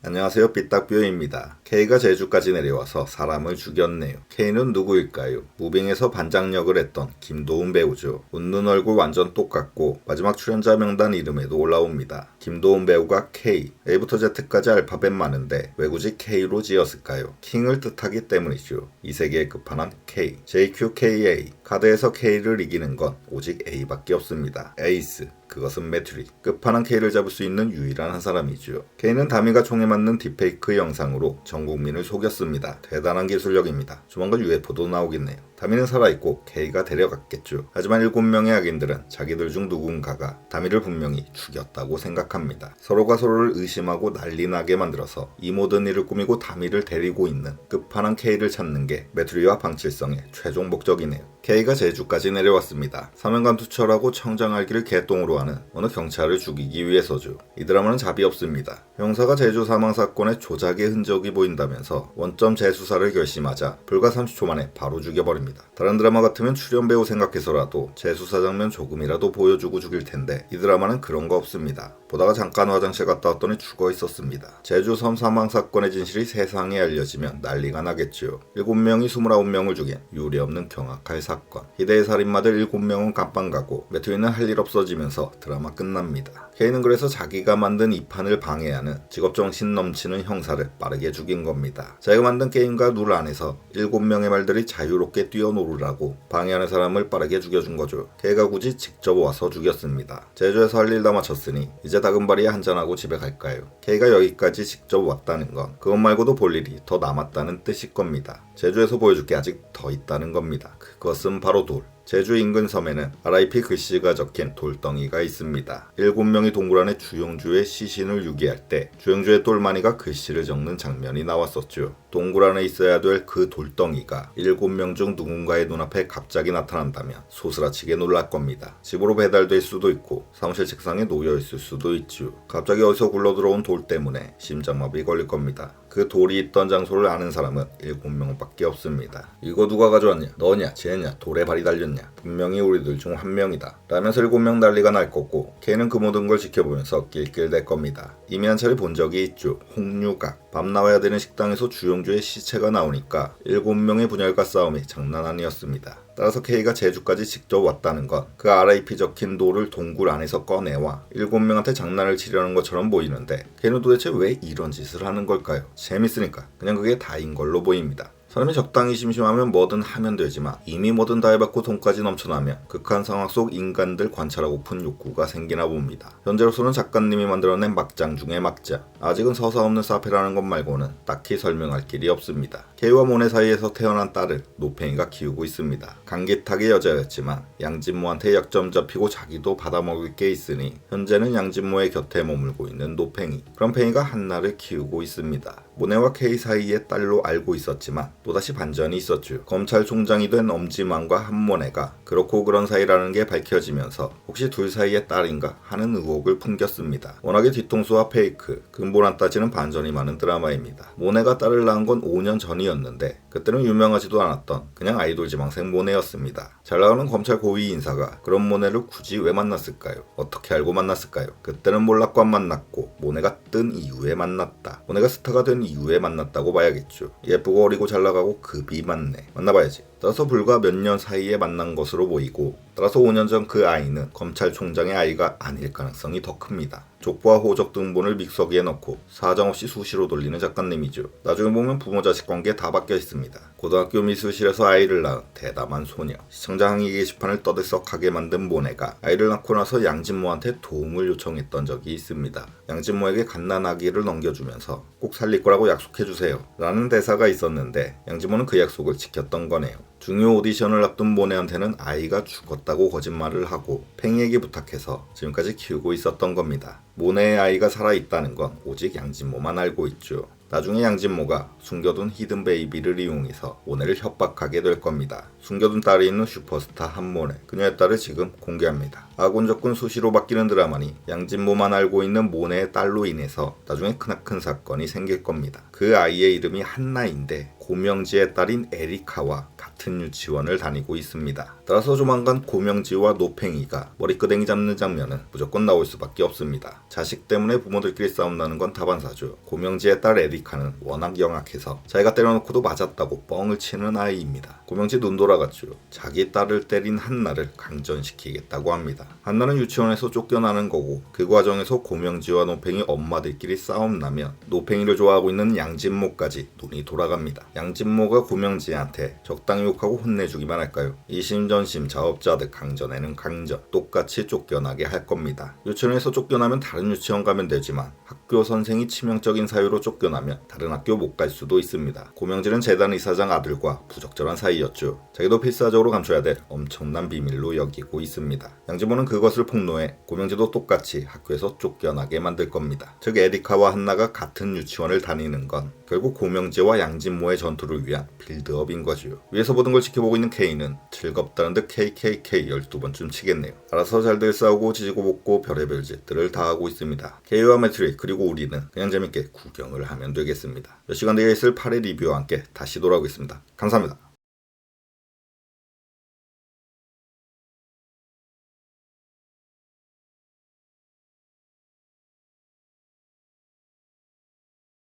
안녕하세요, 삐딱뷰입니다. K가 제주까지 내려와서 사람을 죽였네요. K는 누구일까요? 무빙에서 반장 역을 했던 김도훈 배우죠. 웃는 얼굴 완전 똑같고 마지막 출연자 명단 이름에도 올라옵니다. 김도훈 배우가 K, A부터 Z까지 알파벳 많은데 왜 굳이 K로 지었을까요? 킹을 뜻하기 때문이죠. 이 세계의 끝판왕 K, JQKA. 카드에서 K를 이기는 건 오직 A밖에 없습니다. 에이스. 그것은 메트리. 끝판왕 K를 잡을 수 있는 유일한 한 사람이죠. K는 다미가 총에 맞는 딥페이크 영상으로 전 국민을 속였습니다. 대단한 기술력입니다. 조만간 UFO도 나오겠네요. 다미는 살아있고 K가 데려갔겠죠. 하지만 7명의 악인들은 자기들 중 누군가가 다미를 분명히 죽였다고 생각합니다. 서로가 서로를 의심하고 난리나게 만들어서 이 모든 일을 꾸미고 다미를 데리고 있는 끝판왕 K를 찾는 게 메트리와 방칠성의 최종 목적이네요. K가 제주까지 내려왔습니다. 사명감 투철하고 청장알기를 개똥으로 하는 어느 경찰을 죽이기 위해서죠. 이 드라마는 잡이 없습니다. 형사가 제주 사망사건의 조작의 흔적이 보인다면서 원점 재수사를 결심하자 불과 30초 만에 바로 죽여버립니다. 다른 드라마 같으면 출연 배우 생각해서라도 재수사 장면 조금이라도 보여주고 죽일 텐데 이 드라마는 그런 거 없습니다. 보다가 잠깐 화장실 갔다 왔더니 죽어 있었습니다. 제주 섬 사망사건의 진실이 세상에 알려지면 난리가 나겠죠. 7명이 29명을 죽인 유례없는 경악할 사건. 희대의 살인마들 7명은 감방 가고 메트리는 할 일 없어지면서 드라마 끝납니다. K는 그래서 자기가 만든 이 판을 방해하는 직업정신 넘치는 형사를 빠르게 죽인 겁니다. 자기가 만든 게임과 룰 안에서 7명의 말들이 자유롭게 뛰어노르라고 방해하는 사람을 빠르게 죽여준 거죠. K가 굳이 직접 와서 죽였습니다. 제주에서 할 일 다 마쳤으니 이제 다금바리에 한잔하고 집에 갈까요? K가 여기까지 직접 왔다는 건 그것 말고도 볼 일이 더 남았다는 뜻일 겁니다. 제주에서 보여줄 게 아직 더 있다는 겁니다. 그것은 바로 돌. 제주 인근 섬에는 RIP 글씨가 적힌 돌덩이가 있습니다. 7명이 동굴 안에 주영주의 시신을 유기할 때 주영주의 똘마니가 글씨를 적는 장면이 나왔었죠. 동굴 안에 있어야 될 그 돌덩이가 7명 중 누군가의 눈앞에 갑자기 나타난다면 소스라치게 놀랄 겁니다. 집으로 배달될 수도 있고 사무실 책상에 놓여있을 수도 있죠. 갑자기 어디서 굴러들어온 돌 때문에 심장마비 걸릴 겁니다. 그 돌이 있던 장소를 아는 사람은 7명밖에 없습니다. 이거 누가 가져왔냐? 너냐? 쟤냐? 돌에 발이 달렸냐? 분명히 우리들 중 한 명이다. 라면서 7명 난리가 날 거고 K는 그 모든 걸 지켜보면서 낄낄댈 겁니다. 이미 한 차례 본 적이 있죠. 홍류각. 밤 나와야 되는 식당에서 주영주의 시체가 나오니까 7명의 분열가 싸움이 장난 아니었습니다. 따라서 K가 제주까지 직접 왔다는 건 그 RIP 적힌 돌을 동굴 안에서 꺼내와 7명한테 장난을 치려는 것처럼 보이는데 K는 도대체 왜 이런 짓을 하는 걸까요? 재밌으니까 그냥 그게 다인 걸로 보입니다. 사람이 적당히 심심하면 뭐든 하면 되지만 이미 뭐든 다 해봤고 돈까지 넘쳐나면 극한 상황 속 인간들 관찰하고픈 욕구가 생기나 봅니다. 현재로서는 작가님이 만들어낸 막장 중의 막장. 아직은 서사 없는 사페라는 것 말고는 딱히 설명할 길이 없습니다. K와 모네 사이에서 태어난 딸을 노팽이가 키우고 있습니다. 간기탁의 여자였지만 양진모한테 약점 잡히고 자기도 받아먹을 게 있으니 현재는 양진모의 곁에 머물고 있는 노팽이. 그런 팽이가 한나를 키우고 있습니다. 모네와 K 사이의 딸로 알고 있었지만 또다시 반전이 있었죠. 검찰총장이 된 엄지만과 한모네가 그렇고 그런 사이라는 게 밝혀지면서 혹시 둘 사이의 딸인가 하는 의혹을 풍겼습니다. 워낙에 뒤통수와 페이크, 근본 안 따지는 반전이 많은 드라마입니다. 모네가 딸을 낳은 건 5년 전이었는데 그때는 유명하지도 않았던 그냥 아이돌 지망생 모네였습니다. 잘 나가는 검찰 고위 인사가 그런 모네를 굳이 왜 만났을까요? 어떻게 알고 만났을까요? 그때는 몰랐고 안 만났고 모네가 뜬 이후에 만났다. 모네가 스타가 된 이후에 만났다고 봐야겠죠. 예쁘고 어리고 잘 나가고 급이 많네. 만나봐야지. 따라서 불과 몇 년 사이에 만난 것으로 보이고 따라서 5년 전 그 아이는 검찰총장의 아이가 아닐 가능성이 더 큽니다. 족보와 호적 등본을 믹서기에 넣고 사정없이 수시로 돌리는 작가님이죠. 나중에 보면 부모 자식 관계 다 바뀌어 있습니다. 고등학교 미술실에서 아이를 낳은 대담한 소녀. 시청자 항의 게시판을 떠들썩하게 만든 모네가 아이를 낳고 나서 양진모한테 도움을 요청했던 적이 있습니다. 양진모에게 갓난아기를 넘겨주면서 꼭 살릴 거라고 약속해주세요 라는 대사가 있었는데 양진모는 그 약속을 지켰던 거네요. 중요 오디션을 앞둔 모네한테는 아이가 죽었다고 거짓말을 하고 팽이에게 부탁해서 지금까지 키우고 있었던 겁니다. 모네의 아이가 살아있다는 건 오직 양진모만 알고 있죠. 나중에 양진모가 숨겨둔 히든 베이비를 이용해서 모네를 협박하게 될 겁니다. 숨겨둔 딸이 있는 슈퍼스타 한모네. 그녀의 딸을 지금 공개합니다. 아군 적군 수시로 바뀌는 드라마니 양진모만 알고 있는 모네의 딸로 인해서 나중에 크나큰 사건이 생길 겁니다. 그 아이의 이름이 한나인데 고명지의 딸인 에리카와 같은 유치원을 다니고 있습니다. 따라서 조만간 고명지와 노팽이가 머리끄댕이 잡는 장면은 무조건 나올 수밖에 없습니다. 자식 때문에 부모들끼리 싸움 나는 건 다반사죠. 고명지의 딸 에리카는 워낙 영악해서 자기가 때려놓고도 맞았다고 뻥을 치는 아이입니다. 고명지 눈 돌아갔죠. 자기 딸을 때린 한나를 강전시키겠다고 합니다. 한나는 유치원에서 쫓겨나는 거고 그 과정에서 고명지와 노팽이 엄마들끼리 싸움 나면 노팽이를 좋아하고 있는 양진모까지 눈이 돌아갑니다. 양진모가 고명지한테 적당히 욕하고 혼내주기만 할까요? 이심전심 자업자득 강전에는 강전, 똑같이 쫓겨나게 할 겁니다. 유치원에서 쫓겨나면 다른 유치원 가면 되지만 학교 선생이 치명적인 사유로 쫓겨나면 다른 학교 못 갈 수도 있습니다. 고명지는 재단 이사장 아들과 부적절한 사이였죠. 자기도 필사적으로 감춰야 될 엄청난 비밀로 여기고 있습니다. 양진모는 그것을 폭로해 고명지도 똑같이 학교에서 쫓겨나게 만들 겁니다. 즉 에리카와 한나가 같은 유치원을 다니는 건 결국 고명지와 양진모의 전투를 위한 빌드업인 거지요. 위에서 모든 걸 지켜보고 있는 K는 즐겁다는 듯 KKK 12번쯤 치겠네요. 알아서 잘들 싸우고 지지고 볶고 별의별 짓들을 다 하고 있습니다. K와 매트릭 그리고 우리는 그냥 재밌게 구경을 하면 되겠습니다. 몇 시간 뒤에 있을 8회 리뷰와 함께 다시 돌아오겠습니다. 감사합니다.